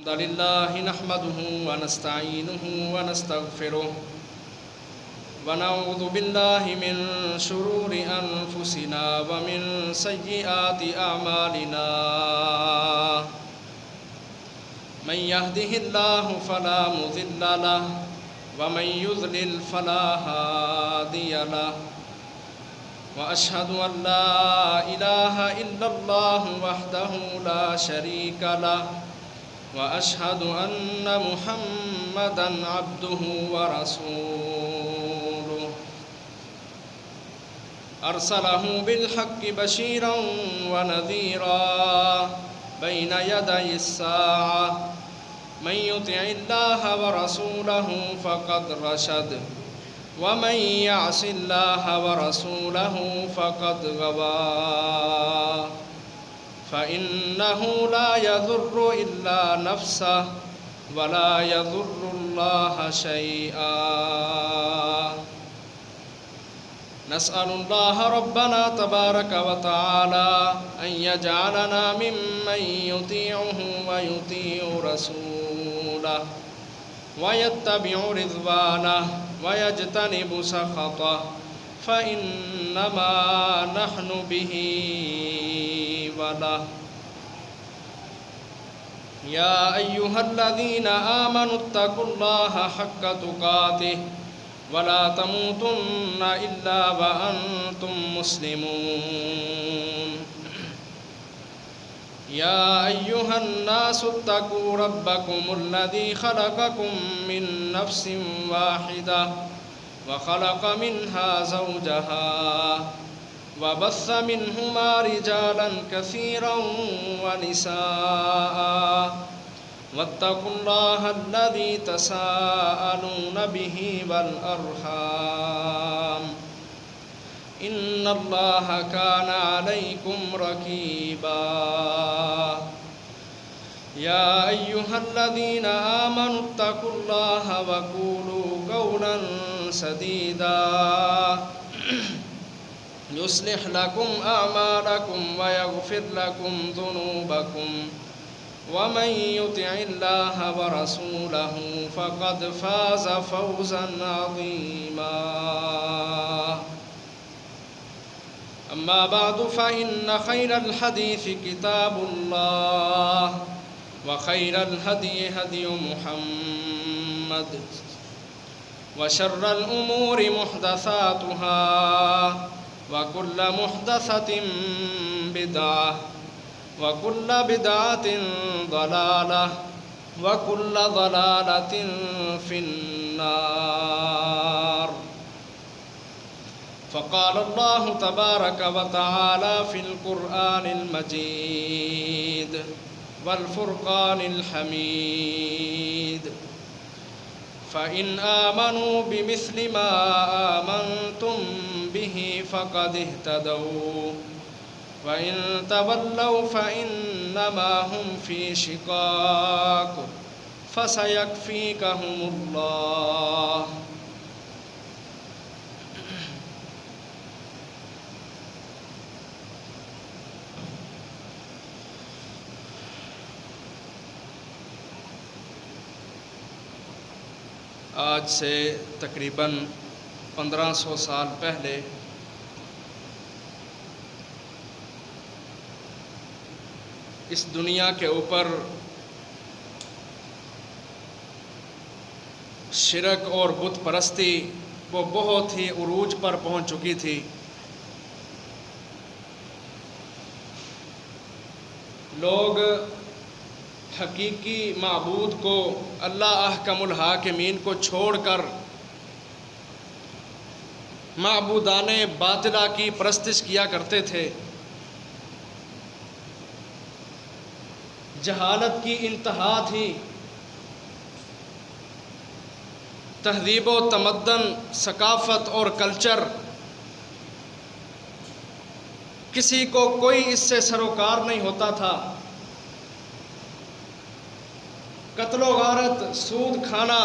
الحمد لله نحمده ونستعينه ونستغفره ونعوذ بالله من شرور أنفسنا ومن سيئات أعمالنا من يهده الله فلا مضل له ومن يضلل فلا هادي له وأشهد أن لا إله إلا الله وحده لا شريك له وأشهد أن محمدًا عبده ورسوله أرسله بالحق بشيرًا ونذيرًا بين يدي الساعة من يطع الله ورسوله فقد رشد ومن يعص الله ورسوله فقد غوى فإنه لا يضر إلا نفسه ولا يضر الله شيئا نسأل الله ربنا تبارك وتعالى أن يجعلنا ممن يطيعه ويطيع رسوله ويتبع رضوانه ويجتنب سخطه فإنما نحن به وله يا أيها الذين آمنوا اتقوا الله حق تقاته ولا تموتن إلا وأنتم مسلمون يا أيها الناس اتقوا ربكم الذي خلقكم من نفس واحدة وخلق منها زوجها وبث منهما رجالا كثيرا ونساء واتقوا الله الذي تساءلون به والأرحام إن الله كان عليكم رقيبا يا أيها الذين آمنوا اتقوا الله وقولوا قولا سديدا يصلح لكم أعمالكم ويغفر لكم ذنوبكم ومن يطع الله ورسوله فقد فاز فوزا عظيما أما بعد فإن خير الحديث كتاب الله وخير الهدي هدي محمد وشر الأمور محدثاتها وكل محدثة بدعة وكل بدعة ضلالة وكل ضلالة في النار فقال الله تبارك وتعالى في القرآن المجيد والفرقان الحميد فإن آمنوا بمثل ما آمنتم به فقد اهتدوا وإن تولوا فإنما هم في شقاق فسيكفيكهم الله آج سے تقریباً 1500 سال پہلے اس دنیا کے اوپر شرک اور بت پرستی وہ بہت ہی عروج پر پہنچ چکی تھی. لوگ حقیقی معبود کو اللہ احکم الحاکمین کو چھوڑ کر معبودان باطلہ کی پرستش کیا کرتے تھے. جہالت کی انتہا تھی. تہذیب و تمدن، ثقافت اور کلچر کسی کو کوئی اس سے سروکار نہیں ہوتا تھا. قتل و غارت، سود کھانا،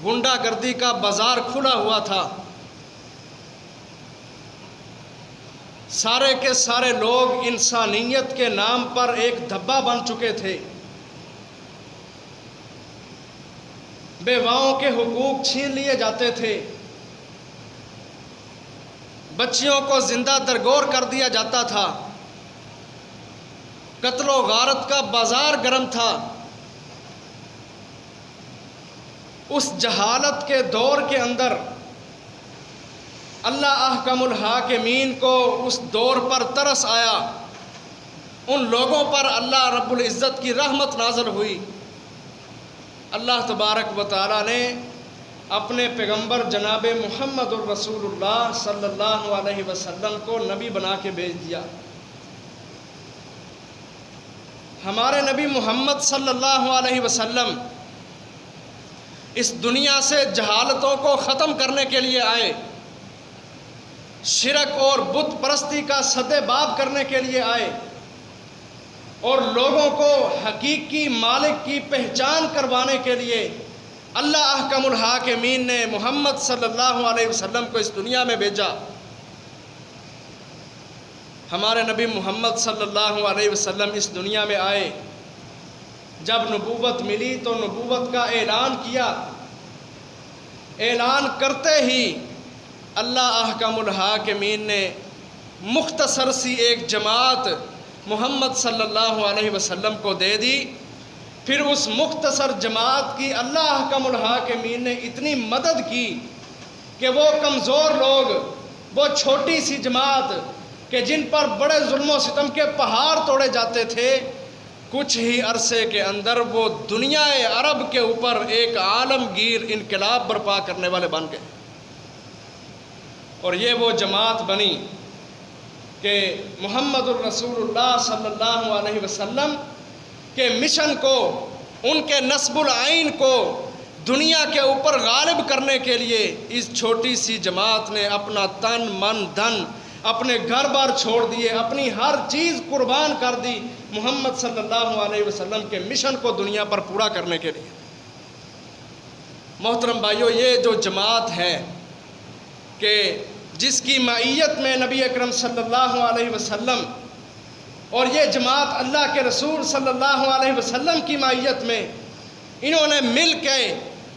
غنڈہ گردی کا بازار کھلا ہوا تھا. سارے کے سارے لوگ انسانیت کے نام پر ایک دھبا بن چکے تھے. بیواؤں کے حقوق چھین لیے جاتے تھے، بچیوں کو زندہ درگور کر دیا جاتا تھا، قتل و غارت کا بازار گرم تھا۔ اس جہالت کے دور کے اندر اللہ احکم الحاکمین کو اس دور پر ترس آیا، ان لوگوں پر اللہ رب العزت کی رحمت نازل ہوئی۔ اللہ تبارک و تعالیٰ نے اپنے پیغمبر جناب محمد الرسول اللہ صلی اللہ علیہ وسلم کو نبی بنا کے بھیج دیا۔ ہمارے نبی محمد صلی اللہ علیہ وسلم اس دنیا سے جہالتوں کو ختم کرنے کے لیے آئے، شرک اور بت پرستی کا سدے باب کرنے کے لیے آئے، اور لوگوں کو حقیقی مالک کی پہچان کروانے کے لیے اللہ احکم الحاکمین نے محمد صلی اللہ علیہ وسلم کو اس دنیا میں بھیجا۔ ہمارے نبی محمد صلی اللہ علیہ وسلم اس دنیا میں آئے، جب نبوت ملی تو نبوت کا اعلان کیا۔ اعلان کرتے ہی اللہ احکم الحاکمین نے مختصر سی ایک جماعت محمد صلی اللہ علیہ وسلم کو دے دی۔ پھر اس مختصر جماعت کی اللہ احکم الحاکمین نے اتنی مدد کی کہ وہ کمزور لوگ، وہ چھوٹی سی جماعت کہ جن پر بڑے ظلم و ستم کے پہاڑ توڑے جاتے تھے، کچھ ہی عرصے کے اندر وہ دنیا عرب کے اوپر ایک عالمگیر انقلاب برپا کرنے والے بن گئے۔ اور یہ وہ جماعت بنی کہ محمد الرسول اللہ صلی اللہ علیہ وسلم کے مشن کو، ان کے نصب العین کو دنیا کے اوپر غالب کرنے کے لیے اس چھوٹی سی جماعت نے اپنا تن من دھن، اپنے گھر بار چھوڑ دیے، اپنی ہر چیز قربان کر دی محمد صلی اللہ علیہ وسلم کے مشن کو دنیا پر پورا کرنے کے لیے۔ محترم بھائیو، یہ جو جماعت ہے کہ جس کی معیت میں نبی اکرم صلی اللہ علیہ وسلم اور یہ جماعت اللہ کے رسول صلی اللہ علیہ وسلم کی معیت میں انہوں نے مل کے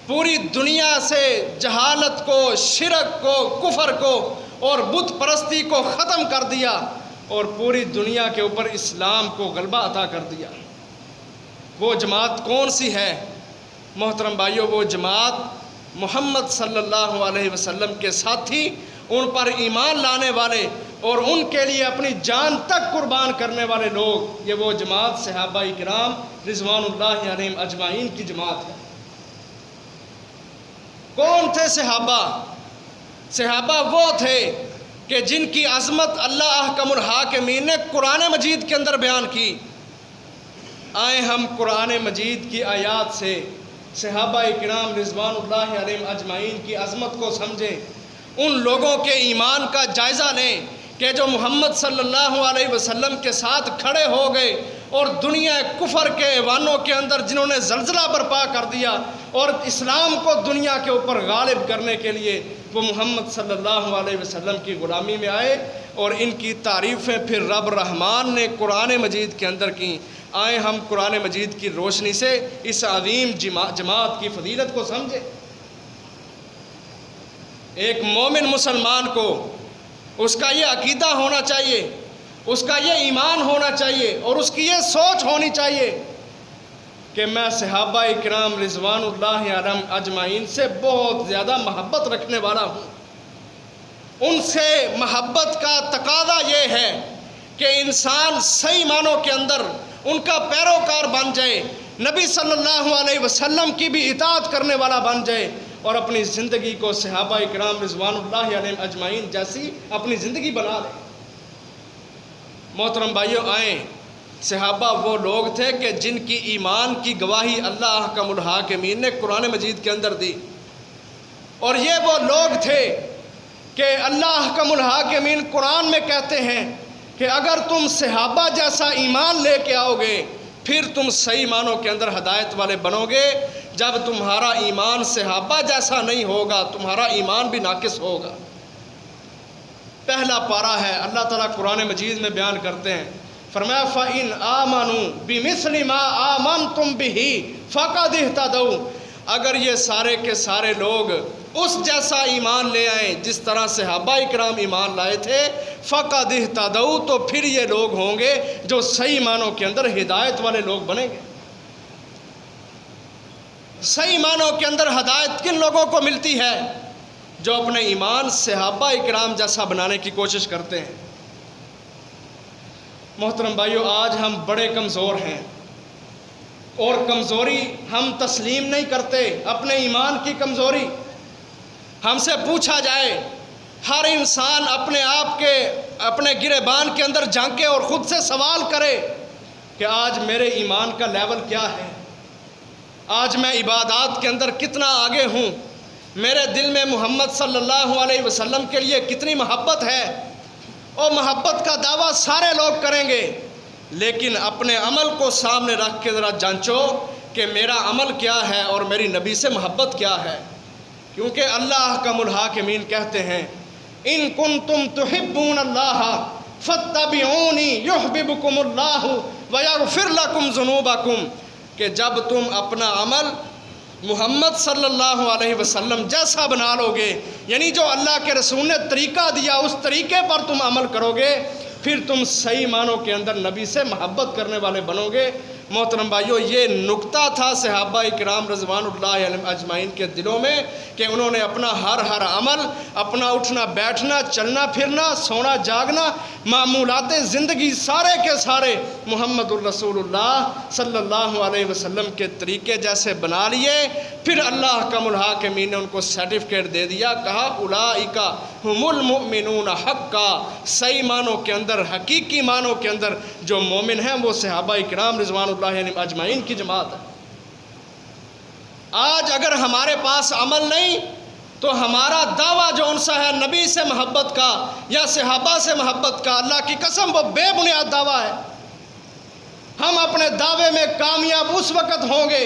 پوری دنیا سے جہالت کو، شرک کو، کفر کو اور بت پرستی کو ختم کر دیا، اور پوری دنیا کے اوپر اسلام کو غلبہ عطا کر دیا۔ وہ جماعت کون سی ہے؟ محترم بھائیو، وہ جماعت محمد صلی اللہ علیہ وسلم کے ساتھی، ان پر ایمان لانے والے اور ان کے لیے اپنی جان تک قربان کرنے والے لوگ، یہ وہ جماعت صحابہ کرام رضوان اللہ علیہم اجمعین کی جماعت ہے۔ کون تھے صحابہ؟ صحابہ وہ تھے کہ جن کی عظمت اللہ احکم الحاکمین نے قرآن مجید کے اندر بیان کی۔ آئے ہم قرآن مجید کی آیات سے صحابہ کرام رضوان اللہ علیہم اجمعین کی عظمت کو سمجھیں، ان لوگوں کے ایمان کا جائزہ لیں کہ جو محمد صلی اللہ علیہ وسلم کے ساتھ کھڑے ہو گئے اور دنیا کفر کے ایوانوں کے اندر جنہوں نے زلزلہ برپا کر دیا اور اسلام کو دنیا کے اوپر غالب کرنے کے لیے وہ محمد صلی اللہ علیہ وسلم کی غلامی میں آئے، اور ان کی تعریفیں پھر رب رحمان نے قرآن مجید کے اندر کی۔ آئے ہم قرآن مجید کی روشنی سے اس عظیم جماعت کی فضیلت کو سمجھیں۔ ایک مومن مسلمان کو اس کا یہ عقیدہ ہونا چاہیے، اس کا یہ ایمان ہونا چاہیے اور اس کی یہ سوچ ہونی چاہیے کہ میں صحابہ کرام رضوان اللہ علیہم اجمعین سے بہت زیادہ محبت رکھنے والا ہوں۔ ان سے محبت کا تقاضا یہ ہے کہ انسان صحیح معنوں کے اندر ان کا پیروکار بن جائے، نبی صلی اللہ علیہ وسلم کی بھی اطاعت کرنے والا بن جائے اور اپنی زندگی کو صحابہ کرام رضوان اللہ علیہم اجمعین جیسی اپنی زندگی بنا لے۔ محترم بھائیو، آئیں، صحابہ وہ لوگ تھے کہ جن کی ایمان کی گواہی اللہ احکم الحاکمین نے قرآن مجید کے اندر دی، اور یہ وہ لوگ تھے کہ اللہ احکم الحاکمین قرآن میں کہتے ہیں کہ اگر تم صحابہ جیسا ایمان لے کے آؤ گے پھر تم صحیح معنوں کے اندر ہدایت والے بنو گے۔ جب تمہارا ایمان صحابہ جیسا نہیں ہوگا تمہارا ایمان بھی ناقص ہوگا۔ پہلا پارہ ہے، اللہ تعالیٰ قرآن مجید میں بیان کرتے ہیں، فرمایا فَإِنْ آمَنُوا بِمِثْلِ مَا آمَنْتُمْ بِهِ فَقَدِ اهْتَدَوْا۔ اگر یہ سارے کے سارے لوگ اس جیسا ایمان لے آئیں جس طرح صحابہ اکرام ایمان لائے تھے، فقد اہتدوا، تو پھر یہ لوگ ہوں گے جو صحیح معنوں کے اندر ہدایت والے لوگ بنیں گے۔ صحیح معنوں کے اندر ہدایت کن لوگوں کو ملتی ہے؟ جو اپنے ایمان صحابہ اکرام جیسا بنانے کی کوشش کرتے ہیں۔ محترم بھائیو، آج ہم بڑے کمزور ہیں، اور کمزوری ہم تسلیم نہیں کرتے، اپنے ایمان کی کمزوری۔ ہم سے پوچھا جائے، ہر انسان اپنے آپ کے اپنے گریبان کے اندر جھانکے اور خود سے سوال کرے کہ آج میرے ایمان کا لیول کیا ہے، آج میں عبادات کے اندر کتنا آگے ہوں، میرے دل میں محمد صلی اللہ علیہ وسلم کے لیے کتنی محبت ہے۔ اور محبت کا دعویٰ سارے لوگ کریں گے، لیکن اپنے عمل کو سامنے رکھ کے ذرا جانچو کہ میرا عمل کیا ہے اور میری نبی سے محبت کیا ہے۔ کیونکہ اللہ احکم الحاکمین کہتے ہیں، ان کنتم تحبون اللہ فاتبعونی یحببکم اللہ ویغفر لکم ذنوبکم، کہ جب تم اپنا عمل محمد صلی اللہ علیہ وسلم جیسا بنا لو گے، یعنی جو اللہ کے رسول نے طریقہ دیا اس طریقے پر تم عمل کرو گے، پھر تم صحیح معنوں کے اندر نبی سے محبت کرنے والے بنو گے۔ محترم بھائیو، یہ نقطہ تھا صحابہ اکرام رضوان اللہ علیہم اجمعین کے دلوں میں کہ انہوں نے اپنا ہر عمل، اپنا اٹھنا بیٹھنا، چلنا پھرنا، سونا جاگنا، معمولات زندگی سارے کے سارے محمد الرسول اللہ صلی اللہ علیہ وسلم کے طریقے جیسے بنا لیے۔ پھر اللہ احکم الحاکمین نے ان کو سرٹیفکیٹ دے دیا، کہا اولئک ہم المؤمنون حقا، صحیح معنوں کے اندر، حقیقی معنوں کے اندر جو مومن ہیں وہ صحابہ اکرام رضوان اللہ علیہم اجمعین کی جماعت ہے۔ آج اگر ہمارے پاس عمل نہیں تو ہمارا دعویٰ جو ان سے ہے نبی سے محبت کا یا صحابہ سے محبت کا، اللہ کی قسم وہ بے بنیاد دعویٰ ہے۔ ہم اپنے دعوے میں کامیاب اس وقت ہوں گے،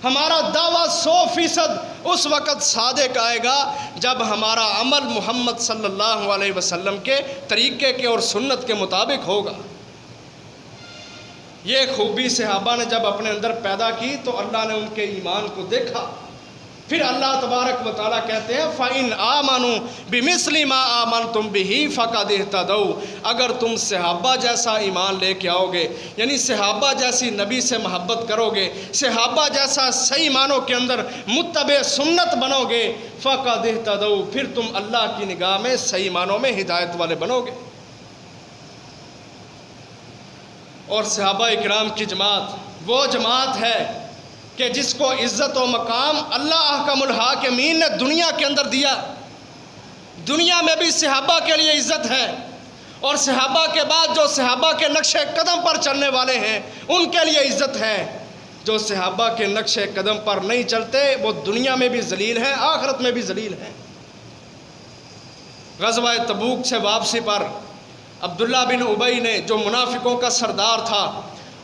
ہمارا دعویٰ 100% اس وقت صادق آئے گا جب ہمارا عمل محمد صلی اللہ علیہ وسلم کے طریقے کے اور سنت کے مطابق ہوگا۔ یہ خوبی صحابہ نے جب اپنے اندر پیدا کی تو اللہ نے ان کے ایمان کو دیکھا۔ پھر اللہ تبارک و تعالیٰ کہتے ہیں فَإِنْ آمَنُوا بِمِثْلِ مَا آمَنْتُمْ بِهِ فَقَدِ اهْتَدَوْا، اگر تم صحابہ جیسا ایمان لے کے آؤ گے، یعنی صحابہ جیسی نبی سے محبت کرو گے، صحابہ جیسا صحیح معنوں کے اندر متبع سنت بنو گے، فَقَدِ اهْتَدَوْا، پھر تم اللہ کی نگاہ میں صحیح معنوں میں ہدایت والے بنو گے۔ اور صحابہ اکرام کی جماعت وہ جماعت ہے کہ جس کو عزت و مقام اللہ احکم الحاکمین نے دنیا کے اندر دیا۔ دنیا میں بھی صحابہ کے لیے عزت ہے، اور صحابہ کے بعد جو صحابہ کے نقش قدم پر چلنے والے ہیں ان کے لیے عزت ہے۔ جو صحابہ کے نقش قدم پر نہیں چلتے وہ دنیا میں بھی ذلیل ہیں، آخرت میں بھی ذلیل ہیں۔ غزوہ تبوک سے واپسی پر عبداللہ بن ابی نے، جو منافقوں کا سردار تھا،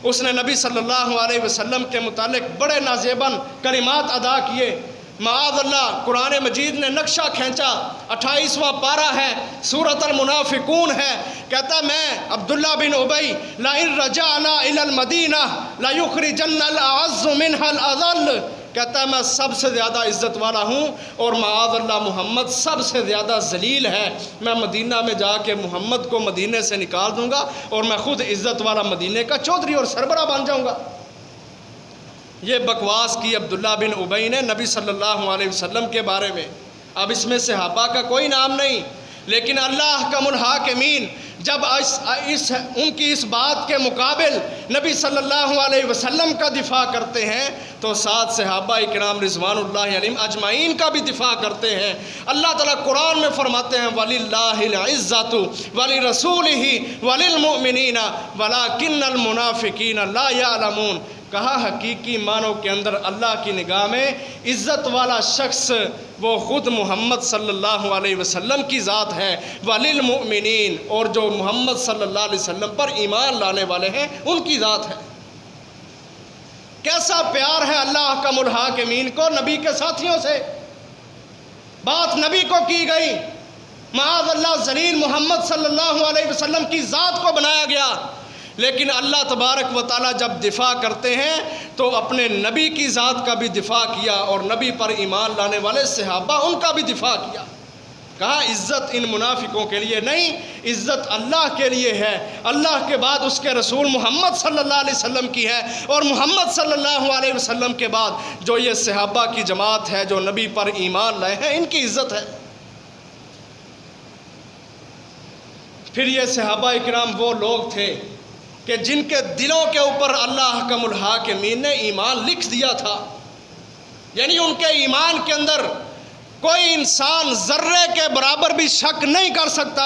اس نے نبی صلی اللہ علیہ وسلم کے متعلق بڑے نازیباً کلمات ادا کیے۔ معاذ اللہ، قرآن مجید نے نقشہ کھینچا، 28واں پارہ ہے، سورۃ المنافقون ہے، کہتا میں عبداللہ بن ابی لئن رجعنا الی المدینہ لیخرجن الاعز منها الاذل، کہتا ہے میں سب سے زیادہ عزت والا ہوں اور معاذ اللہ محمد سب سے زیادہ ذلیل ہے۔ میں مدینہ میں جا کے محمد کو مدینے سے نکال دوں گا اور میں خود عزت والا مدینے کا چودھری اور سربراہ بن جاؤں گا۔ یہ بکواس کی عبداللہ بن ابی نے نبی صلی اللہ علیہ وسلم کے بارے میں۔ اب اس میں صحابہ کا کوئی نام نہیں، لیکن اللہ احکم الحاکمین جب ان کی اس بات کے مقابل نبی صلی اللہ علیہ وسلم کا دفاع کرتے ہیں تو ساتھ صحابہ اکرام رضوان اللہ علیہم اجمعین کا بھی دفاع کرتے ہیں۔ اللہ تعالیٰ قرآن میں فرماتے ہیں وَلِلَّهِ الْعِزَّةُ وَلِرَسُولِهِ وَلِلْمُؤْمِنِينَ وَلَكِنَّ الْمُنَافِقِينَ لَا يَعْلَمُونَ، کہا حقیقی معنوں کے اندر اللہ کی نگاہ میں عزت والا شخص وہ خود محمد صلی اللہ علیہ وسلم کی ذات ہے، وَلِلْمُؤْمِنِينَ، اور جو محمد صلی اللہ علیہ وسلم پر ایمان لانے والے ہیں ان کی ذات ہے۔ کیسا پیار ہے اللہ احکم الحاکمین کو نبی کے ساتھیوں سے۔ بات نبی کو کی گئی، معاذ اللہ ذلیل محمد صلی اللہ علیہ وسلم کی ذات کو بنایا گیا، لیکن اللہ تبارک و تعالیٰ جب دفاع کرتے ہیں تو اپنے نبی کی ذات کا بھی دفاع کیا اور نبی پر ایمان لانے والے صحابہ ان کا بھی دفاع کیا. کہا عزت ان منافقوں کے لیے نہیں، عزت اللہ کے لیے ہے، اللہ کے بعد اس کے رسول محمد صلی اللہ علیہ وسلم کی ہے، اور محمد صلی اللہ علیہ وسلم کے بعد جو یہ صحابہ کی جماعت ہے جو نبی پر ایمان لائے ہیں ان کی عزت ہے. پھر یہ صحابہ اکرام وہ لوگ تھے کہ جن کے دلوں کے اوپر اللہ احکم الحاکمین نے ایمان لکھ دیا تھا، یعنی ان کے ایمان کے اندر کوئی انسان ذرے کے برابر بھی شک نہیں کر سکتا،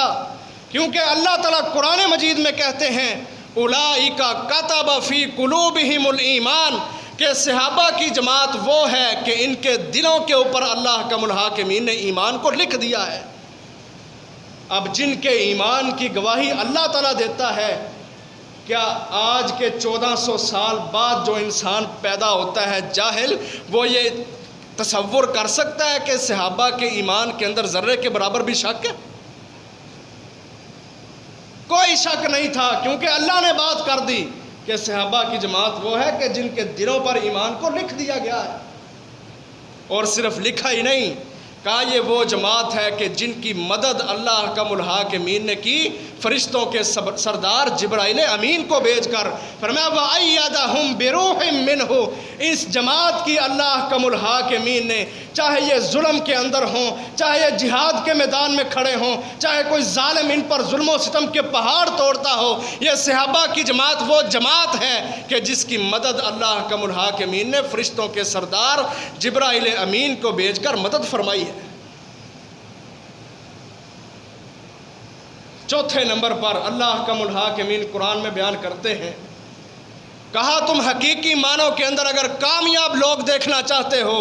کیونکہ اللہ تعالیٰ قرآن مجید میں کہتے ہیں اولئک کتب فی قلوبہم الایمان، کہ صحابہ کی جماعت وہ ہے کہ ان کے دلوں کے اوپر اللہ احکم الحاکمین نے ایمان کو لکھ دیا ہے. اب جن کے ایمان کی گواہی اللہ تعالیٰ دیتا ہے، کیا آج کے 1400 سال بعد جو انسان پیدا ہوتا ہے جاہل، وہ یہ تصور کر سکتا ہے کہ صحابہ کے ایمان کے اندر ذرے کے برابر بھی شک ہے؟ کوئی شک نہیں تھا، کیونکہ اللہ نے بات کر دی کہ صحابہ کی جماعت وہ ہے کہ جن کے دلوں پر ایمان کو لکھ دیا گیا ہے. اور صرف لکھا ہی نہیں، کہا یہ وہ جماعت ہے کہ جن کی مدد اللہ احکم الحاکمین نے کی فرشتوں کے سردار جبرائیل امین کو بھیج کر. فرمایا وَأَيَّدَهُمْ بِرُوحٍ مِّنْهُ، اس جماعت کی اللہ احکم الحاکمین نے، چاہے یہ ظلم کے اندر ہوں، چاہے یہ جہاد کے میدان میں کھڑے ہوں، چاہے کوئی ظالم ان پر ظلم و ستم کے پہاڑ توڑتا ہو، یہ صحابہ کی جماعت وہ جماعت ہے کہ جس کی مدد اللہ احکم الحاکمین نے فرشتوں کے سردار جبرائیل امین کو بھیج کر مدد فرمائی ہے. چوتھے نمبر پر اللہ احکم الحاکمین قرآن میں بیان کرتے ہیں، کہا تم حقیقی معنوں کے اندر اگر کامیاب لوگ دیکھنا چاہتے ہو،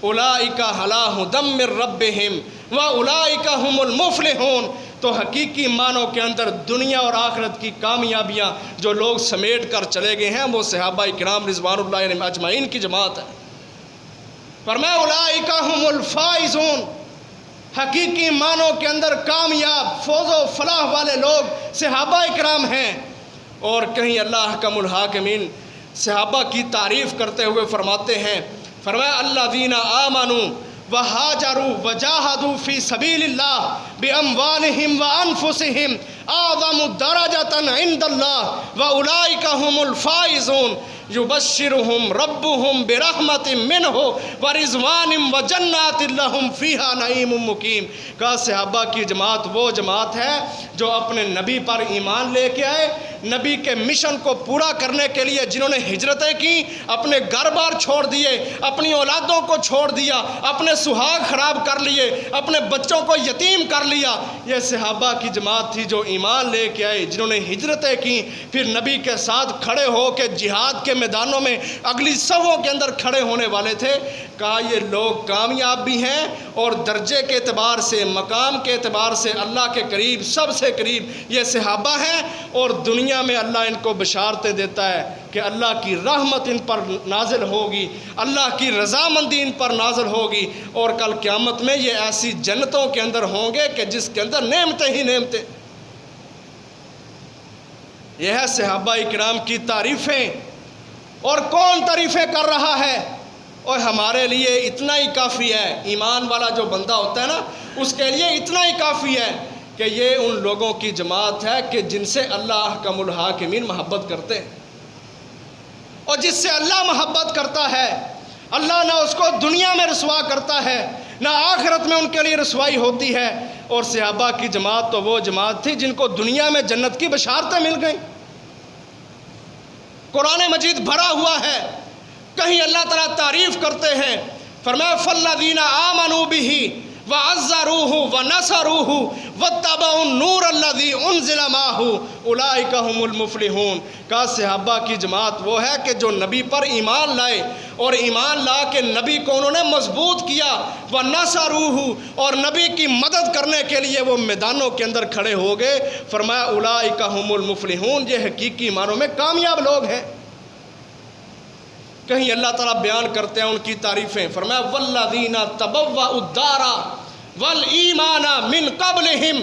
اولئک علی ھدی من ربہم واولئک ھم المفلحون، تو حقیقی معنوں کے اندر دنیا اور آخرت کی کامیابیاں جو لوگ سمیٹ کر چلے گئے ہیں وہ صحابہ کرام رضوان اللہ علیہم اجمعین کی جماعت ہے. فرمایا اولئک ھم الفائزون، حقیقی معنوں کے اندر کامیاب فوز و فلاح والے لوگ صحابہ اکرام ہیں. اور کہیں اللہ احکم الحاکمین صحابہ کی تعریف کرتے ہوئے فرماتے ہیں، فرمایا الذین آمنوا وہاجروا وجاہدوا فی سبیل اللہ باموالہم وانفسہم اعظم درجۃ عند اللہ واولئک ھم الفائزون یبشرہم ربہم برحمت منہ ورضوان وجنات لہم فیہا نعیم مقیم. کہا صحابہ کی جماعت وہ جماعت ہے جو اپنے نبی پر ایمان لے کے آئے، نبی کے مشن کو پورا کرنے کے لیے جنہوں نے ہجرتیں کی، اپنے گھر بار چھوڑ دیے، اپنی اولادوں کو چھوڑ دیا، اپنے سہاگ خراب کر لیے، اپنے بچوں کو یتیم کر لیا. یہ صحابہ کی جماعت تھی جو ایمان لے کے آئے، جنہوں نے ہجرتیں کی، پھر نبی کے ساتھ کھڑے ہو کے جہاد کے میدانوں میں اگلی صفوں کے اندر کھڑے ہونے والے تھے. کہا یہ لوگ کامیاب بھی ہیں اور درجے کے اعتبار سے، مقام کے اعتبار سے اللہ کے قریب، سب سے قریب یہ صحابہ ہیں. اور دنیا میں اللہ ان کو بشارتیں دیتا ہے کہ اللہ کی رحمت ان پر نازل ہوگی، اللہ کی رضامندی ان پر نازل ہوگی، اور کل قیامت میں یہ ایسی جنتوں کے اندر ہوں گے کہ جس کے اندر نعمتیں ہی نعمتیں. یہ ہے صحابہ اکرام کی تعریفیں. اور کون تعریفیں کر رہا ہے؟ اور ہمارے لیے اتنا ہی کافی ہے، ایمان والا جو بندہ ہوتا ہے نا، اس کے لیے اتنا ہی کافی ہے کہ یہ ان لوگوں کی جماعت ہے کہ جن سے اللہ احکم الحاکمین محبت کرتے ہیں. اور جس سے اللہ محبت کرتا ہے، اللہ نہ اس کو دنیا میں رسوا کرتا ہے نہ آخرت میں ان کے لیے رسوائی ہوتی ہے. اور صحابہ کی جماعت تو وہ جماعت تھی جن کو دنیا میں جنت کی بشارتیں مل گئیں. قرآن مجید بھرا ہوا ہے، کہیں اللہ تعالیٰ تعریف کرتے ہیں، فرمایا فالذین آمنوا بہ وعزروہ ونصروہ واتبعوا النور الذی انزل معہ اولئک ھم المفلحون. کہا صحابہ کی جماعت وہ ہے کہ جو نبی پر ایمان لائے اور ایمان لا کے نبی کو انہوں نے مضبوط کیا، ونصروہ، اور نبی کی مدد کرنے کے لیے وہ میدانوں کے اندر کھڑے ہو گئے. فرمایا اولئک ھم المفلحون، یہ حقیقی معنوں میں کامیاب لوگ ہیں. کہیں اللہ تعالیٰ بیان کرتے ہیں ان کی تعریفیں، فرمایا والذین تبوأوا الدار والایمان من قبلہم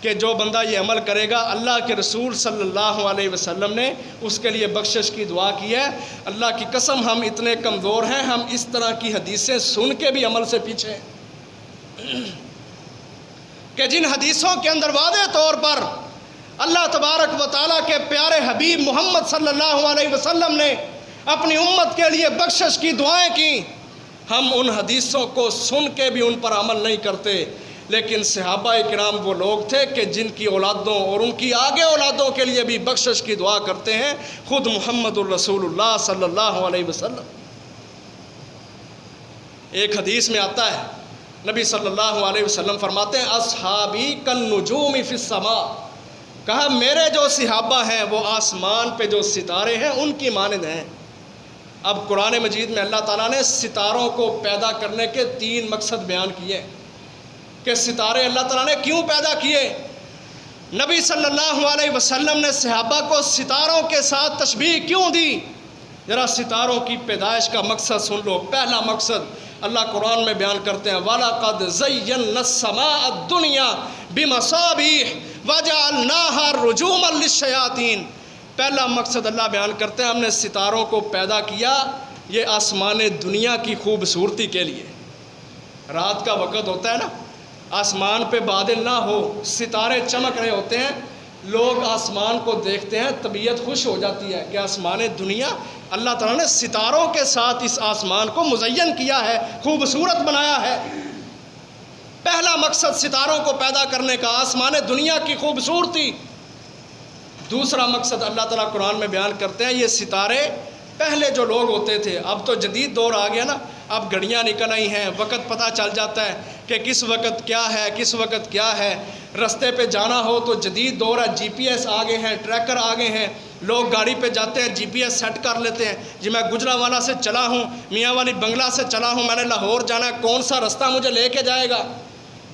کہ جو بندہ یہ عمل کرے گا، اللہ کے رسول صلی اللہ علیہ وسلم نے اس کے لیے بخشش کی دعا کی ہے۔ اللہ کی قسم ہم اتنے کمزور ہیں، ہم اس طرح کی حدیثیں سن کے بھی عمل سے پیچھے ہیں کہ جن حدیثوں کے اندر واضح طور پر اللہ تبارک و تعالیٰ کے پیارے حبیب محمد صلی اللہ علیہ وسلم نے اپنی امت کے لیے بخشش کی دعائیں کی، ہم ان حدیثوں کو سن کے بھی ان پر عمل نہیں کرتے۔ لیکن صحابہ کرام وہ لوگ تھے کہ جن کی اولادوں اور ان کی آگے اولادوں کے لیے بھی بخشش کی دعا کرتے ہیں، خود محمد الرسول اللہ صلی اللہ علیہ وسلم۔ ایک حدیث میں آتا ہے، نبی صلی اللہ علیہ وسلم فرماتے ہیں اصحابی کالنجوم فی السماء، کہا میرے جو صحابہ ہیں وہ آسمان پہ جو ستارے ہیں ان کی مانند ہیں۔ اب قرآن مجید میں اللہ تعالیٰ نے ستاروں کو پیدا کرنے کے 3 مقصد بیان کیے کہ ستارے اللہ تعالیٰ نے کیوں پیدا کیے۔ نبی صلی اللہ علیہ وسلم نے صحابہ کو ستاروں کے ساتھ تشبیہ کیوں دی؟ ذرا ستاروں کی پیدائش کا مقصد سن لو۔ پہلا مقصد اللہ قرآن میں بیان کرتے ہیں وَلَقَدْ زَيَّنَّا السَّمَاءَ الدُّنْيَا بِمَصَابِيحَ وَجَعَلْنَاهَا رُجُومًا لِلشَّيَاطِينِ۔ پہلا مقصد اللہ بیان کرتے ہیں ہم نے ستاروں کو پیدا کیا یہ آسمان دنیا کی خوبصورتی کے لیے۔ رات کا وقت ہوتا ہے نا، آسمان پہ بادل نہ ہو، ستارے چمک رہے ہوتے ہیں، لوگ آسمان کو دیکھتے ہیں، طبیعت خوش ہو جاتی ہے کہ آسمان دنیا اللہ تعالیٰ نے ستاروں کے ساتھ اس آسمان کو مزین کیا ہے، خوبصورت بنایا ہے۔ پہلا مقصد ستاروں کو پیدا کرنے کا آسمان دنیا کی خوبصورتی۔ دوسرا مقصد اللہ تعالیٰ قرآن میں بیان کرتے ہیں یہ ستارے پہلے جو لوگ ہوتے تھے، اب تو جدید دور آ گیا نا، اب گھڑیاں نکل آئی ہیں، وقت پتہ چل جاتا ہے کہ کس وقت کیا ہے، کس وقت کیا ہے۔ رستے پہ جانا ہو تو جدید دور ہے، جی پی ایس آگے ہیں، ٹریکر آگے ہیں، لوگ گاڑی پہ جاتے ہیں جی پی ایس سیٹ کر لیتے ہیں، جی میں گجرانوالہ سے چلا ہوں، میاں والی بنگلہ سے چلا ہوں، میں نے لاہور جانا ہے، کون سا رستہ مجھے لے کے جائے گا۔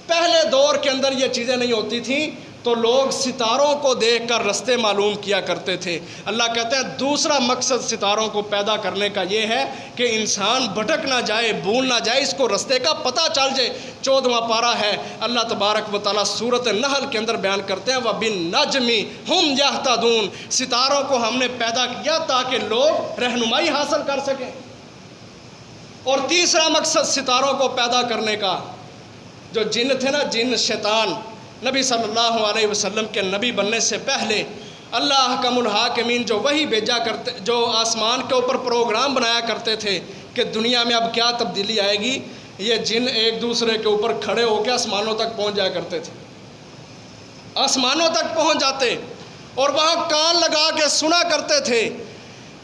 پہلے دور کے اندر یہ چیزیں نہیں ہوتی تھیں تو لوگ ستاروں کو دیکھ کر رستے معلوم کیا کرتے تھے۔ اللہ کہتے ہیں دوسرا مقصد ستاروں کو پیدا کرنے کا یہ ہے کہ انسان بھٹک نہ جائے، بھول نہ جائے، اس کو رستے کا پتہ چل جائے۔ 14واں پارہ ہے، اللہ تبارک و تعالیٰ سورۃ النحل کے اندر بیان کرتے ہیں وَبِالنَّجْمِ هُمْ يَهْتَدُونَ، ستاروں کو ہم نے پیدا کیا تاکہ لوگ رہنمائی حاصل کر سکیں۔ اور تیسرا مقصد ستاروں کو پیدا کرنے کا، جو جن تھے نا، جن شیطان، نبی صلی اللہ علیہ وسلم کے نبی بننے سے پہلے اللہ احکم الحاکمین جو وہی بھیجا کرتے، جو آسمان کے اوپر پروگرام بنایا کرتے تھے کہ دنیا میں اب کیا تبدیلی آئے گی، یہ جن ایک دوسرے کے اوپر کھڑے ہو کے آسمانوں تک پہنچ جایا کرتے تھے، آسمانوں تک پہنچ جاتے اور وہاں کان لگا کے سنا کرتے تھے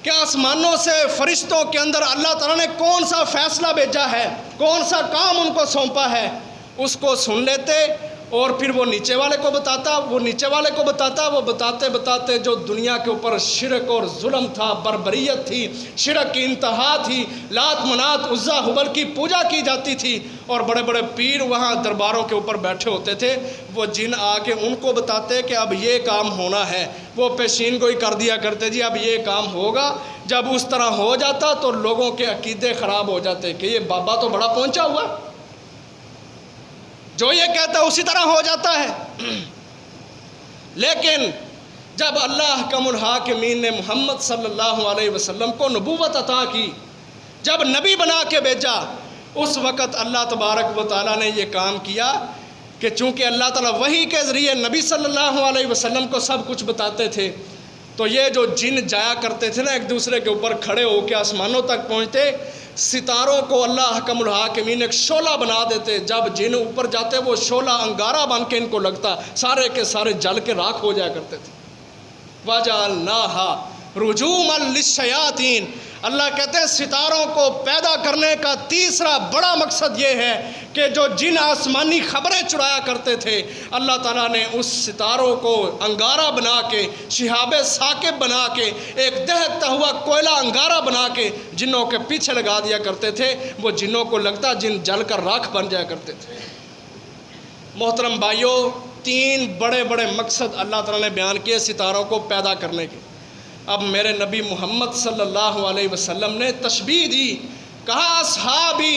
کہ آسمانوں سے فرشتوں کے اندر اللہ تعالیٰ نے کون سا فیصلہ بھیجا ہے، کون سا کام ان کو سونپا ہے، اس کو سن لیتے اور پھر وہ نیچے والے کو بتاتا، وہ نیچے والے کو بتاتا، وہ بتاتے بتاتے جو دنیا کے اوپر شرک اور ظلم تھا، بربریت تھی، شرک کی انتہا تھی، لات منات عزا حبل کی پوجا کی جاتی تھی اور بڑے بڑے پیر وہاں درباروں کے اوپر بیٹھے ہوتے تھے، وہ جن آ کے ان کو بتاتے کہ اب یہ کام ہونا ہے، وہ پیشین گوئی کر دیا کرتے جی اب یہ کام ہوگا۔ جب اس طرح ہو جاتا تو لوگوں کے عقیدے خراب ہو جاتے کہ یہ بابا تو بڑا پہنچا ہوا، جو یہ کہتا ہے اسی طرح ہو جاتا ہے۔ لیکن جب اللہ احکم الحاکمین نے محمد صلی اللہ علیہ وسلم کو نبوت عطا کی، جب نبی بنا کے بھیجا، اس وقت اللہ تبارک و تعالیٰ نے یہ کام کیا کہ چونکہ اللہ تعالیٰ وحی کے ذریعے نبی صلی اللہ علیہ وسلم کو سب کچھ بتاتے تھے، تو یہ جو جن جایا کرتے تھے نا ایک دوسرے کے اوپر کھڑے ہو کے آسمانوں تک پہنچتے، ستاروں کو اللہ حکم الحاکمین ایک شعلہ بنا دیتے، جب جن اوپر جاتے وہ شعلہ انگارہ بن کے ان کو لگتا، سارے کے سارے جل کے راکھ ہو جایا کرتے تھے۔ وَجَعَلْنَاهَا رُجُومًا لِلشَّيَاطِينِ، اللہ کہتے ہیں ستاروں کو پیدا کرنے کا تیسرا بڑا مقصد یہ ہے کہ جو جن آسمانی خبریں چرایا کرتے تھے، اللہ تعالیٰ نے اس ستاروں کو انگارہ بنا کے، شہاب ثاقب بنا کے، ایک دہتا ہوا کوئلہ انگارہ بنا کے جنوں کے پیچھے لگا دیا کرتے تھے، وہ جنوں کو لگتا جن جل کر راکھ بن جایا کرتے تھے۔ محترم بھائیوں، 3 بڑے بڑے مقصد اللہ تعالیٰ نے بیان کیے ستاروں کو پیدا کرنے کے۔ اب میرے نبی محمد صلی اللہ علیہ وسلم نے تشبیہ دی، کہا اصحابی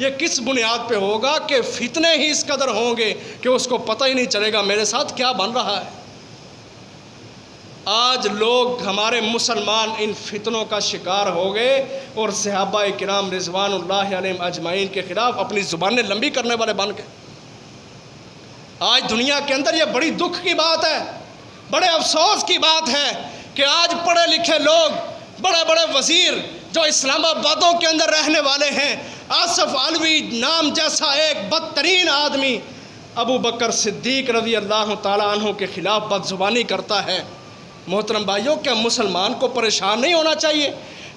یہ کس بنیاد پہ ہوگا کہ فتنے ہی اس قدر ہوں گے کہ اس کو پتہ ہی نہیں چلے گا میرے ساتھ کیا بن رہا ہے۔ آج لوگ ہمارے مسلمان ان فتنوں کا شکار ہو گئے اور صحابہ کرام رضوان اللہ علیہم اجمعین کے خلاف اپنی زبانیں لمبی کرنے والے بن گئے۔ آج دنیا کے اندر یہ بڑی دکھ کی بات ہے، بڑے افسوس کی بات ہے کہ آج پڑھے لکھے لوگ، بڑے بڑے وزیر جو اسلام آبادوں کے اندر رہنے والے ہیں، آصف علوی نام جیسا ایک بدترین آدمی ابو بکر صدیق رضی اللہ تعالیٰ عنہ کے خلاف بد زبانی کرتا ہے۔ محترم بھائیوں، کیا مسلمان کو پریشان نہیں ہونا چاہیے؟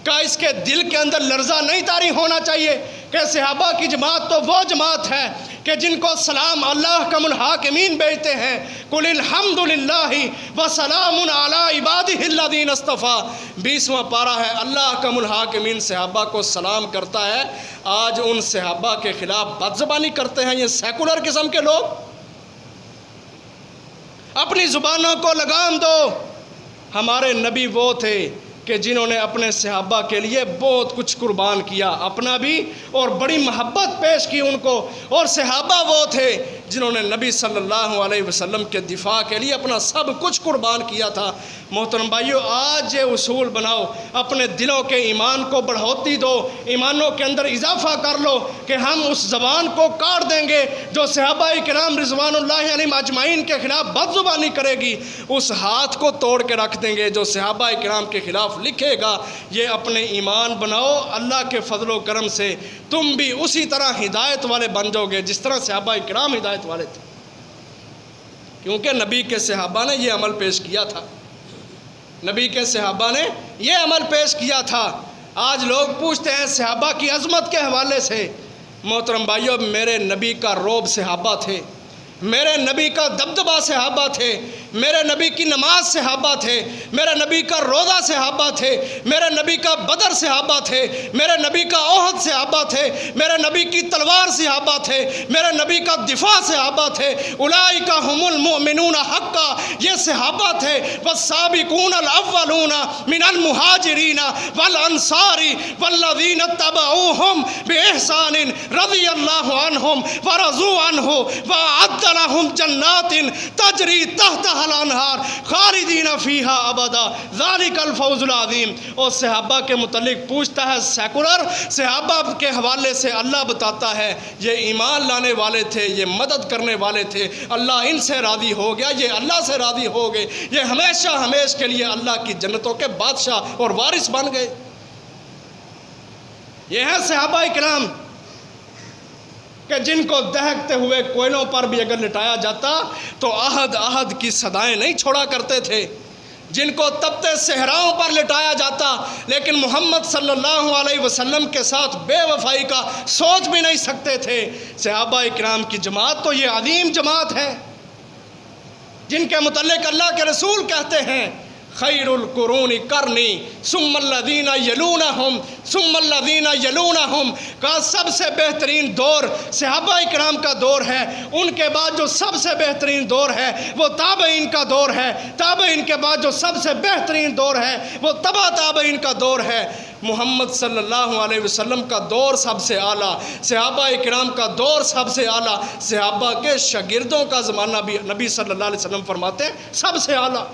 کیا اس کے دل کے اندر لرزہ نہیں طاری ہونا چاہیے کہ صحابہ کی جماعت تو وہ جماعت ہے کہ جن کو سلام اللہ احکم الحاکمین بھیجتے ہیں، قل الحمد للہ وسلام علی عبادہ الذین اصطفیٰ، 20واں پارہ ہے، اللہ احکم الحاکمین صحابہ کو سلام کرتا ہے۔ آج ان صحابہ کے خلاف بد زبانی کرتے ہیں یہ سیکولر قسم کے لوگ۔ اپنی زبانوں کو لگام دو۔ ہمارے نبی وہ تھے کہ جنہوں نے اپنے صحابہ کے لیے بہت کچھ قربان کیا، اپنا بھی اور بڑی محبت پیش کی ان کو، اور صحابہ وہ تھے جنہوں نے نبی صلی اللہ علیہ وسلم کے دفاع کے لیے اپنا سب کچھ قربان کیا تھا۔ محترم بھائیو، آج یہ اصول بناؤ، اپنے دلوں کے ایمان کو بڑھوتی دو، ایمانوں کے اندر اضافہ کر لو کہ ہم اس زبان کو کاٹ دیں گے جو صحابہ کرام رضوان اللہ علیہم اجمعین کے خلاف بد زبانی کرے گی، اس ہاتھ کو توڑ کے رکھ دیں گے جو صحابہ کرام کے خلاف لکھے گا۔ یہ اپنے ایمان بناؤ، اللہ کے فضل و کرم سے تم بھی اسی طرح ہدایت والے بن جاؤ گے جس طرح صحابہ کرام ہدایت والے تھے، کیونکہ نبی کے صحابہ نے یہ عمل پیش کیا تھا، نبی کے صحابہ نے یہ عمل پیش کیا تھا۔ آج لوگ پوچھتے ہیں صحابہ کی عظمت کے حوالے سے، محترم بھائیو، میرے نبی کا روب صحابہ تھے، میرے نبی کا دبدبہ صحابہ تھے، میرے نبی کی نماز صحابہ تھے، میرے نبی کا روزہ صحابہ تھے، میرے نبی کا بدر صحابہ تھے، میرے نبی کا احد صحابہ تھے، میرے نبی کی تلوار صحابہ تھے، میرے نبی کا دفاع صحابہ تھے۔ اولئک هم المؤمنون حقا، یہ صحابہ تھے۔ والسابقون الاولون من المہاجرین والانصار والذین اتبعوهم باحسان رضی اللہ عنہم ورضوا عنہ وأعد لهم جنات تجری تحتها الانہار خالدین فیہا ابدا ذالک الفوز العظیم۔ اور صحابہ کے متعلق پوچھتا ہے سیکولر، صحابہ کے حوالے سے اللہ بتاتا ہے یہ ایمان لانے والے تھے، یہ مدد کرنے والے تھے، اللہ ان سے راضی ہو گیا، یہ اللہ سے راضی ہو گئے، یہ ہمیشہ ہمیش کے لیے اللہ کی جنتوں کے بادشاہ اور وارث بن گئے۔ یہ ہیں صحابہ کرام کہ جن کو دہکتے ہوئے کوئلوں پر بھی اگر لٹایا جاتا تو احد احد کی صدائیں نہیں چھوڑا کرتے تھے، جن کو تپتے صحراؤں پر لٹایا جاتا لیکن محمد صلی اللہ علیہ وسلم کے ساتھ بے وفائی کا سوچ بھی نہیں سکتے تھے۔ صحابہ کرام کی جماعت تو یہ عظیم جماعت ہے جن کے متعلق اللہ کے رسول کہتے ہیں خیر القرون کرنی ثم الذین یلونہم ثم الذین یلونہم، کا سب سے بہترین دور صحابہ کرام کا دور ہے، ان کے بعد جو سب سے بہترین دور ہے وہ تابعین کا دور ہے، تابعین کے بعد جو سب سے بہترین دور ہے وہ تبع تابعین کا دور ہے۔ محمد صلی اللہ علیہ وسلم کا دور سب سے اعلیٰ، صحابہ کرام کا دور سب سے اعلیٰ، صحابہ کے شاگردوں کا زمانہ بھی نبی صلی اللہ علیہ وسلم فرماتے ہیں سب سے اعلیٰ۔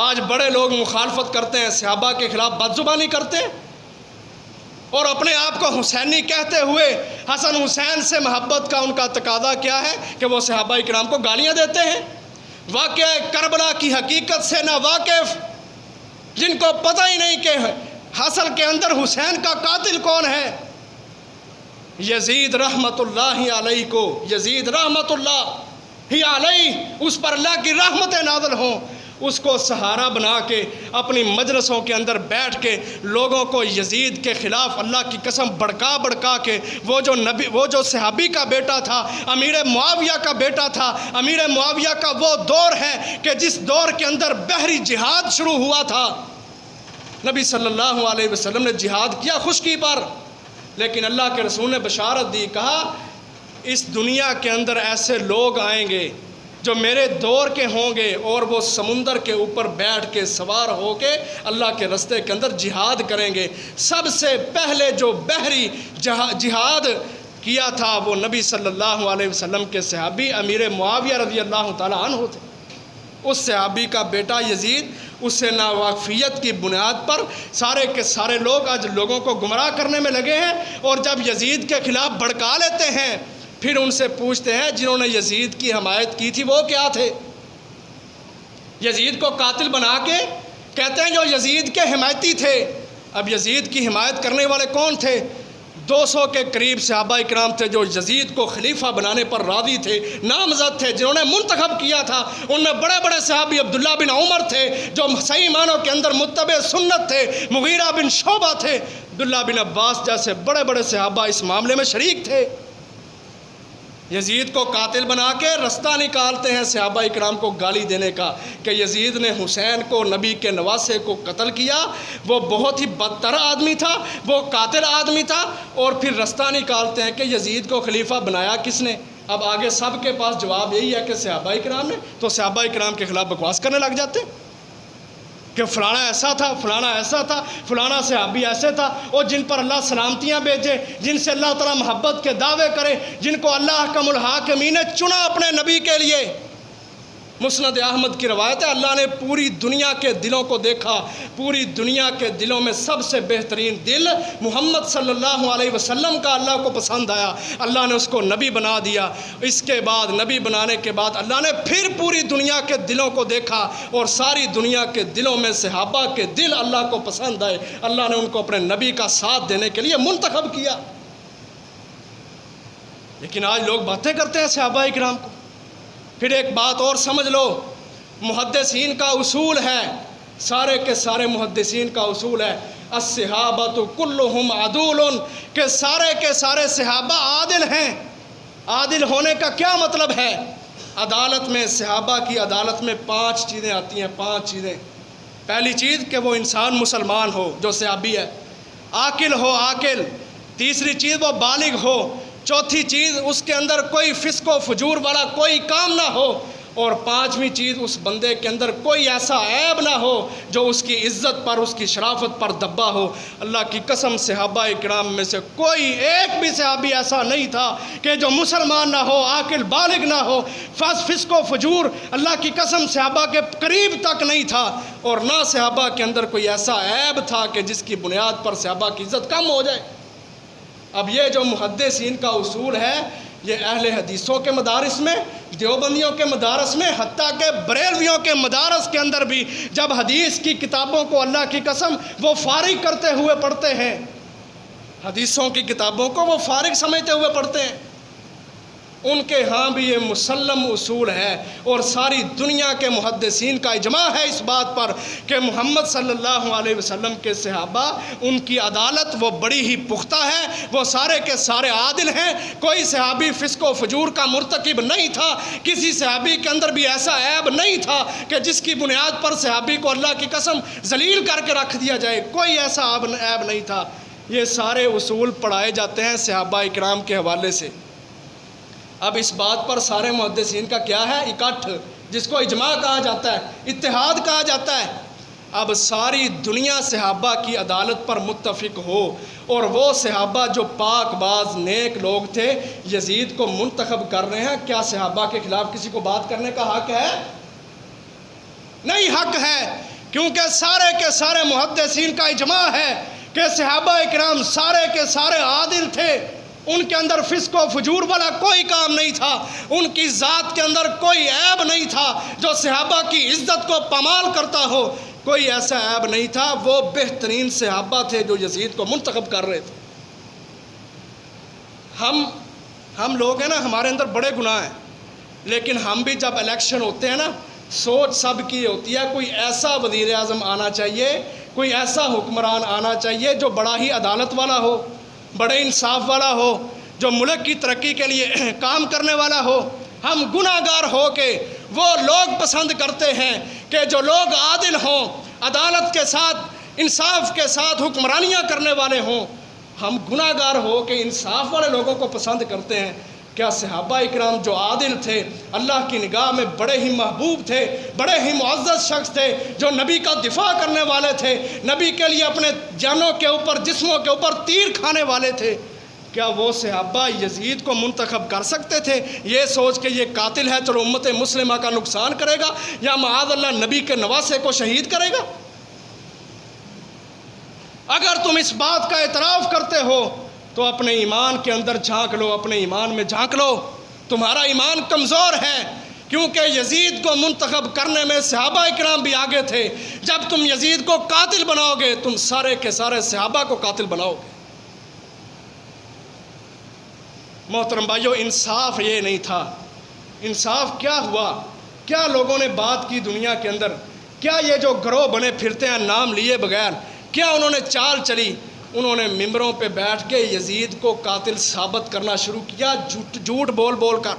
آج بڑے لوگ مخالفت کرتے ہیں، صحابہ کے خلاف بد زبانی کرتے ہیں اور اپنے آپ کو حسینی کہتے ہوئے حسن حسین سے محبت کا ان کا تقاضا کیا ہے کہ وہ صحابہ کرام کو گالیاں دیتے ہیں۔ واقعہ کربلا کی حقیقت سے نہ واقف، جن کو پتہ ہی نہیں کہ اصل کے اندر حسین کا قاتل کون ہے۔ یزید رحمت اللہ علیہ کو، یزید رحمت اللہ ہی علیہ، اس پر اللہ کی رحمتیں نازل ہوں، اس کو سہارا بنا کے اپنی مجلسوں کے اندر بیٹھ کے لوگوں کو یزید کے خلاف اللہ کی قسم بڑکا کے وہ جو صحابی کا بیٹا تھا، امیر معاویہ کا بیٹا تھا، امیر معاویہ کا وہ دور ہے کہ جس دور کے اندر بحری جہاد شروع ہوا تھا، نبی صلی اللہ علیہ وسلم نے جہاد کیا خشکی پر، لیکن اللہ کے رسول نے بشارت دی، کہا اس دنیا کے اندر ایسے لوگ آئیں گے جو میرے دور کے ہوں گے اور وہ سمندر کے اوپر بیٹھ کے سوار ہو کے اللہ کے راستے کے اندر جہاد کریں گے۔ سب سے پہلے جو بحری جہاد کیا تھا وہ نبی صلی اللہ علیہ وسلم کے صحابی امیر معاویہ رضی اللہ تعالیٰ عنہ تھے۔ اس صحابی کا بیٹا یزید اس سے ناواقفیت کی بنیاد پر سارے کے سارے لوگ آج لوگوں کو گمراہ کرنے میں لگے ہیں، اور جب یزید کے خلاف بھڑکا لیتے ہیں پھر ان سے پوچھتے ہیں جنہوں نے یزید کی حمایت کی تھی وہ کیا تھے؟ یزید کو قاتل بنا کے کہتے ہیں جو یزید کے حمایتی تھے۔ اب یزید کی حمایت کرنے والے کون تھے؟ 200 کے قریب صحابہ کرام تھے جو یزید کو خلیفہ بنانے پر راضی تھے، نامزد تھے، جنہوں نے منتخب کیا تھا۔ ان میں بڑے بڑے صحابی عبداللہ بن عمر تھے جو صحیح معنوں کے اندر متبع سنت تھے، مغیرہ بن شعبہ تھے، عبداللہ بن عباس جیسے بڑے بڑے صحابہ اس معاملے میں شریک تھے۔ یزید کو قاتل بنا کے رستہ نکالتے ہیں صحابہ اکرام کو گالی دینے کا کہ یزید نے حسین کو، نبی کے نواسے کو قتل کیا، وہ بہت ہی بدتر آدمی تھا، وہ قاتل آدمی تھا، اور پھر رستہ نکالتے ہیں کہ یزید کو خلیفہ بنایا کس نے؟ اب آگے سب کے پاس جواب یہی ہے کہ صحابہ اکرام نے، تو صحابہ اکرام کے خلاف بکواس کرنے لگ جاتے ہیں کہ فلانا ایسا تھا، فلانا ایسا تھا، فلانا صحابی ایسے تھا، اور جن پر اللہ سلامتیاں بھیجے، جن سے اللہ تعالیٰ محبت کے دعوے کرے، جن کو اللہ احکم الحاکمین نے چنا اپنے نبی کے لیے۔ مسند احمد کی روایت ہے، اللہ نے پوری دنیا کے دلوں کو دیکھا، پوری دنیا کے دلوں میں سب سے بہترین دل محمد صلی اللہ علیہ وسلم کا اللہ کو پسند آیا، اللہ نے اس کو نبی بنا دیا۔ اس کے بعد نبی بنانے کے بعد اللہ نے پھر پوری دنیا کے دلوں کو دیکھا، اور ساری دنیا کے دلوں میں صحابہ کے دل اللہ کو پسند آئے، اللہ نے ان کو اپنے نبی کا ساتھ دینے کے لیے منتخب کیا۔ لیکن آج لوگ باتیں کرتے ہیں صحابہ اکرام کو۔ پھر ایک بات اور سمجھ لو، محدثین کا اصول ہے، سارے کے سارے محدثین کا اصول ہے الصحابۃ کلہم عدول، کہ سارے کے سارے صحابہ عادل ہیں۔ عادل ہونے کا کیا مطلب ہے؟ عدالت میں، صحابہ کی عدالت میں 5 چیزیں آتی ہیں، 5 چیزیں۔ پہلی چیز کہ وہ انسان مسلمان ہو جو صحابی ہے، عاقل ہو، عاقل۔ تیسری چیز وہ بالغ ہو۔ چوتھی چیز اس کے اندر کوئی فسق و فجور والا کوئی کام نہ ہو، اور 5ویں چیز اس بندے کے اندر کوئی ایسا عیب نہ ہو جو اس کی عزت پر، اس کی شرافت پر دبا ہو۔ اللہ کی قسم صحابہ اکرام میں سے کوئی ایک بھی صحابی ایسا نہیں تھا کہ جو مسلمان نہ ہو، عاقل بالغ نہ ہو، فسق و فجور اللہ کی قسم صحابہ کے قریب تک نہیں تھا، اور نہ صحابہ کے اندر کوئی ایسا عیب تھا کہ جس کی بنیاد پر صحابہ کی عزت کم ہو جائے۔ اب یہ جو محدثین کا اصول ہے، یہ اہل حدیثوں کے مدارس میں، دیوبندیوں کے مدارس میں، حتیٰ کہ بریلویوں کے مدارس کے اندر بھی جب حدیث کی کتابوں کو اللہ کی قسم وہ فارغ کرتے ہوئے پڑھتے ہیں، حدیثوں کی کتابوں کو وہ فارغ سمجھتے ہوئے پڑھتے ہیں، ان کے ہاں بھی یہ مسلم اصول ہے، اور ساری دنیا کے محدثین کا اجماع ہے اس بات پر کہ محمد صلی اللہ علیہ وسلم کے صحابہ، ان کی عدالت وہ بڑی ہی پختہ ہے، وہ سارے کے سارے عادل ہیں، کوئی صحابی فسق و فجور کا مرتکب نہیں تھا، کسی صحابی کے اندر بھی ایسا عیب نہیں تھا کہ جس کی بنیاد پر صحابی کو اللہ کی قسم ذلیل کر کے رکھ دیا جائے، کوئی ایسا عیب نہیں تھا۔ یہ سارے اصول پڑھائے جاتے ہیں صحابہ اکرام کے حوالے سے۔ اب اس بات پر سارے محدثین کا کیا ہے؟ اکٹھ، جس کو اجماع کہا جاتا ہے، اتحاد کہا جاتا ہے۔ اب ساری دنیا صحابہ کی عدالت پر متفق ہو، اور وہ صحابہ جو پاک باز نیک لوگ تھے یزید کو منتخب کر رہے ہیں، کیا صحابہ کے خلاف کسی کو بات کرنے کا حق ہے؟ نہیں حق ہے، کیونکہ سارے کے سارے محدثین کا اجماع ہے کہ صحابہ اکرام سارے کے سارے عادل تھے، ان کے اندر فسق و فجور والا کوئی کام نہیں تھا، ان کی ذات کے اندر کوئی عیب نہیں تھا جو صحابہ کی عزت کو پامال کرتا ہو، کوئی ایسا عیب نہیں تھا۔ وہ بہترین صحابہ تھے جو یزید کو منتخب کر رہے تھے۔ ہم لوگ ہیں نا، ہمارے اندر بڑے گناہ ہیں، لیکن ہم بھی جب الیکشن ہوتے ہیں نا، سوچ سب کی ہوتی ہے کوئی ایسا وزیر اعظم آنا چاہیے، کوئی ایسا حکمران آنا چاہیے جو بڑا ہی عدالت والا ہو، بڑے انصاف والا ہو، جو ملک کی ترقی کے لیے کام کرنے والا ہو۔ ہم گناہ گار ہو کے وہ لوگ پسند کرتے ہیں کہ جو لوگ عادل ہوں، عدالت کے ساتھ، انصاف کے ساتھ حکمرانیاں کرنے والے ہوں۔ ہم گناہ گار ہو کے انصاف والے لوگوں کو پسند کرتے ہیں۔ کیا صحابہ اکرام جو عادل تھے، اللہ کی نگاہ میں بڑے ہی محبوب تھے، بڑے ہی معزز شخص تھے، جو نبی کا دفاع کرنے والے تھے، نبی کے لیے اپنے جانوں کے اوپر، جسموں کے اوپر تیر کھانے والے تھے، کیا وہ صحابہ یزید کو منتخب کر سکتے تھے یہ سوچ کے یہ قاتل ہے چلو امت مسلمہ کا نقصان کرے گا یا معاذ اللہ نبی کے نواسے کو شہید کرے گا؟ اگر تم اس بات کا اعتراف کرتے ہو تو اپنے ایمان کے اندر جھانک لو، اپنے ایمان میں جھانک لو، تمہارا ایمان کمزور ہے، کیونکہ یزید کو منتخب کرنے میں صحابہ اکرام بھی آگے تھے۔ جب تم یزید کو قاتل بناؤ گے تم سارے کے سارے صحابہ کو قاتل بناؤ گے۔ محترم بھائیو، انصاف یہ نہیں تھا۔ انصاف کیا ہوا؟ کیا لوگوں نے بات کی دنیا کے اندر؟ کیا یہ جو گروہ بنے پھرتے ہیں نام لیے بغیر، کیا انہوں نے چال چلی؟ انہوں نے ممبروں پہ بیٹھ کے یزید کو قاتل ثابت کرنا شروع کیا، جھوٹ بول بول کر۔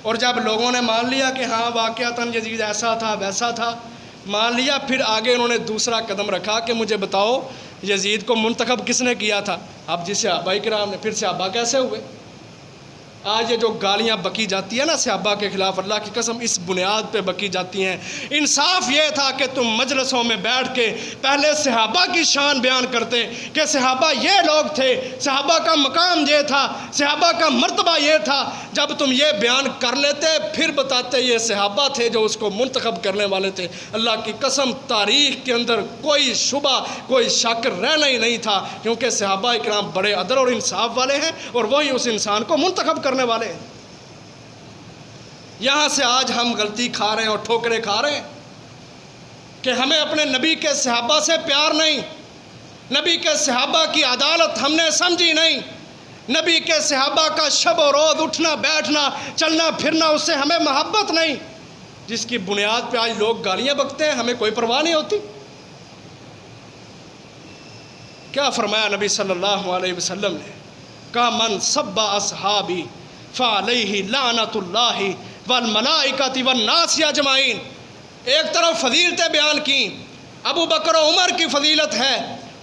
اور جب لوگوں نے مان لیا کہ ہاں واقعتاً یزید ایسا تھا ویسا تھا، مان لیا، پھر آگے انہوں نے دوسرا قدم رکھا کہ مجھے بتاؤ یزید کو منتخب کس نے کیا تھا؟ اب جس صحابہ کرام نے، پھر صحابہ کیسے ہوئے؟ آج یہ جو گالیاں بکی جاتی ہیں نا صحابہ کے خلاف، اللہ کی قسم اس بنیاد پہ بکی جاتی ہیں۔ انصاف یہ تھا کہ تم مجلسوں میں بیٹھ کے پہلے صحابہ کی شان بیان کرتے کہ صحابہ یہ لوگ تھے، صحابہ کا مقام یہ تھا، صحابہ کا مرتبہ یہ تھا۔ جب تم یہ بیان کر لیتے پھر بتاتے یہ صحابہ تھے جو اس کو منتخب کرنے والے تھے، اللہ کی قسم تاریخ کے اندر کوئی شبہ، کوئی شک رہنا ہی نہیں تھا، کیونکہ صحابہ اکرام بڑے عدل اور انصاف والے ہیں اور وہی اس انسان کو منتخب کرنے والے ہیں۔ یہاں سے آج ہم غلطی کھا رہے ہیں اور ٹھوکریں کھا رہے ہیں کہ ہمیں اپنے نبی کے صحابہ سے پیار نہیں، نبی کے صحابہ کی عدالت ہم نے سمجھی نہیں، نبی کے صحابہ کا شب و روز اٹھنا بیٹھنا چلنا پھرنا اس سے ہمیں محبت نہیں، جس کی بنیاد پہ آج لوگ گالیاں بکتے ہیں، ہمیں کوئی پرواہ نہیں ہوتی۔ کیا فرمایا نبی صلی اللہ علیہ وسلم نے؟ کہا من سب اصحابی فعلیہ لعنت اللہ والملائکۃ والناس اجمعین۔ ایک طرف فضیلتیں بیان کی، ابو بکر و عمر کی فضیلت ہے،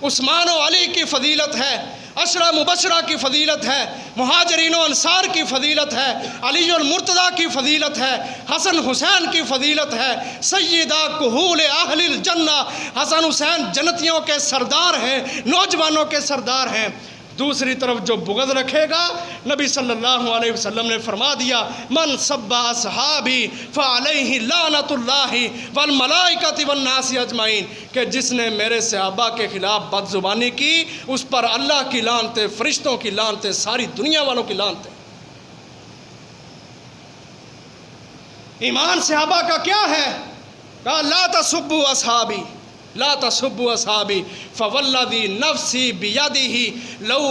عثمان و علی کی فضیلت ہے، عشرہ مبشرہ کی فضیلت ہے، مہاجرین و انصار کی فضیلت ہے، علی المرتضیٰ کی فضیلت ہے، حسن حسین کی فضیلت ہے، سیدہ کہول اہل الجنہ، حسن حسین جنتیوں کے سردار ہیں، نوجوانوں کے سردار ہیں۔ دوسری طرف جو بغض رکھے گا، نبی صلی اللہ علیہ وسلم نے فرما دیا من سب اصحابی فعلیہ لعنت اللہ والملائکۃ والناس اجمعین، کہ جس نے میرے صحابہ کے خلاف بد زبانی کی اس پر اللہ کی لعنت، فرشتوں کی لعنت، ساری دنیا والوں کی لعنت۔ ایمان صحابہ کا کیا ہے؟ کہا لا تسبوا اصحابی لا تسبوا اصحابی فوالذی نفسی بیدہ لو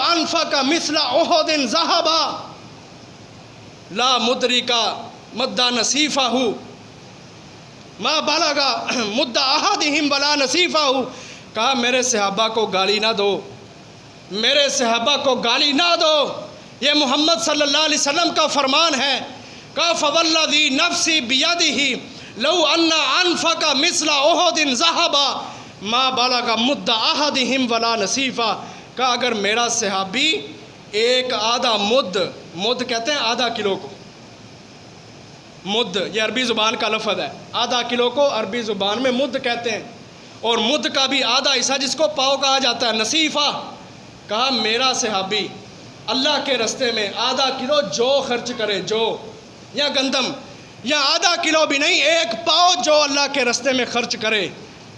انفق مثل احد ذہبا لا مدرک مد نصیفہ ما بلغ مد احدہم ولا نصیفہ۔ کہا میرے صحابہ کو گالی نہ دو، میرے صحابہ کو گالی نہ دو، یہ محمد صلی اللہ علیہ وسلم کا فرمان ہے۔ کہا فوالذی نفسی بیدہ لو ان انفق مثل احد ذہبا ما بلغ مد احدہم ولا نصیفہ۔ کہ اگر میرا صحابی ایک آدھا مد کہتے ہیں آدھا کلو کو، مد یہ عربی زبان کا لفظ ہے، آدھا کلو کو عربی زبان میں مد کہتے ہیں، اور مد کا بھی آدھا حصہ جس کو پاؤ کہا جاتا ہے نصیفہ۔ کہا میرا صحابی اللہ کے رستے میں آدھا کلو جو خرچ کرے، جو یا گندم یا آدھا کلو بھی نہیں، ایک پاؤ جو اللہ کے رستے میں خرچ کرے۔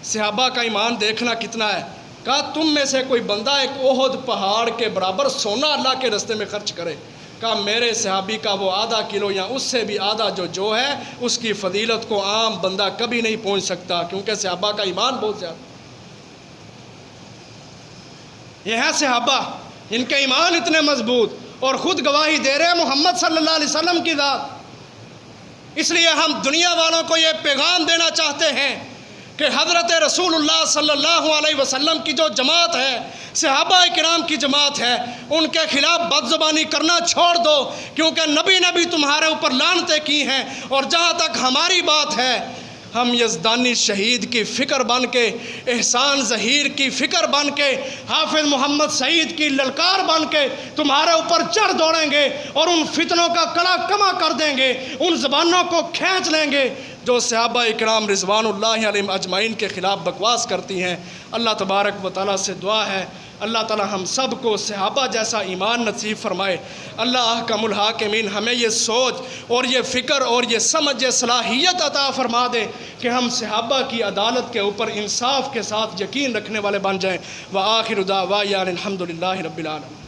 صحابہ کا ایمان دیکھنا کتنا ہے۔ کہا تم میں سے کوئی بندہ ایک احد پہاڑ کے برابر سونا اللہ کے رستے میں خرچ کرے، کہا میرے صحابی کا وہ آدھا کلو یا اس سے بھی آدھا جو ہے اس کی فضیلت کو عام بندہ کبھی نہیں پہنچ سکتا، کیونکہ صحابہ کا ایمان بہت زیادہ۔ یہ ہیں صحابہ ان کے ایمان اتنے مضبوط اور خود گواہی دے رہے ہیں محمد صلی اللہ علیہ وسلم کی ذات۔ اس لیے ہم دنیا والوں کو یہ پیغام دینا چاہتے ہیں کہ حضرت رسول اللہ صلی اللہ علیہ وسلم کی جو جماعت ہے، صحابہ کرام کی جماعت ہے، ان کے خلاف بد زبانی کرنا چھوڑ دو، کیونکہ نبی تمہارے اوپر لعنتیں کی ہیں۔ اور جہاں تک ہماری بات ہے، ہم یزدانی شہید کی فکر بن کے، احسان ظہیر کی فکر بن کے، حافظ محمد سعید کی للکار بن کے تمہارے اوپر چڑھ دوڑیں گے اور ان فتنوں کا کلا کما کر دیں گے، ان زبانوں کو کھینچ لیں گے جو صحابہ اکرام رضوان اللہ علیہم اجمعین کے خلاف بکواس کرتی ہیں۔ اللہ تبارک و تعالیٰ سے دعا ہے اللہ تعالیٰ ہم سب کو صحابہ جیسا ایمان نصیب فرمائے۔ اللہ احکم الحاکمین ہمیں یہ سوچ اور یہ فکر اور یہ سمجھ، یہ صلاحیت عطا فرما دے کہ ہم صحابہ کی عدالت کے اوپر انصاف کے ساتھ یقین رکھنے والے بن جائیں۔ وآخر دعوانا الحمد للہ رب العالمین۔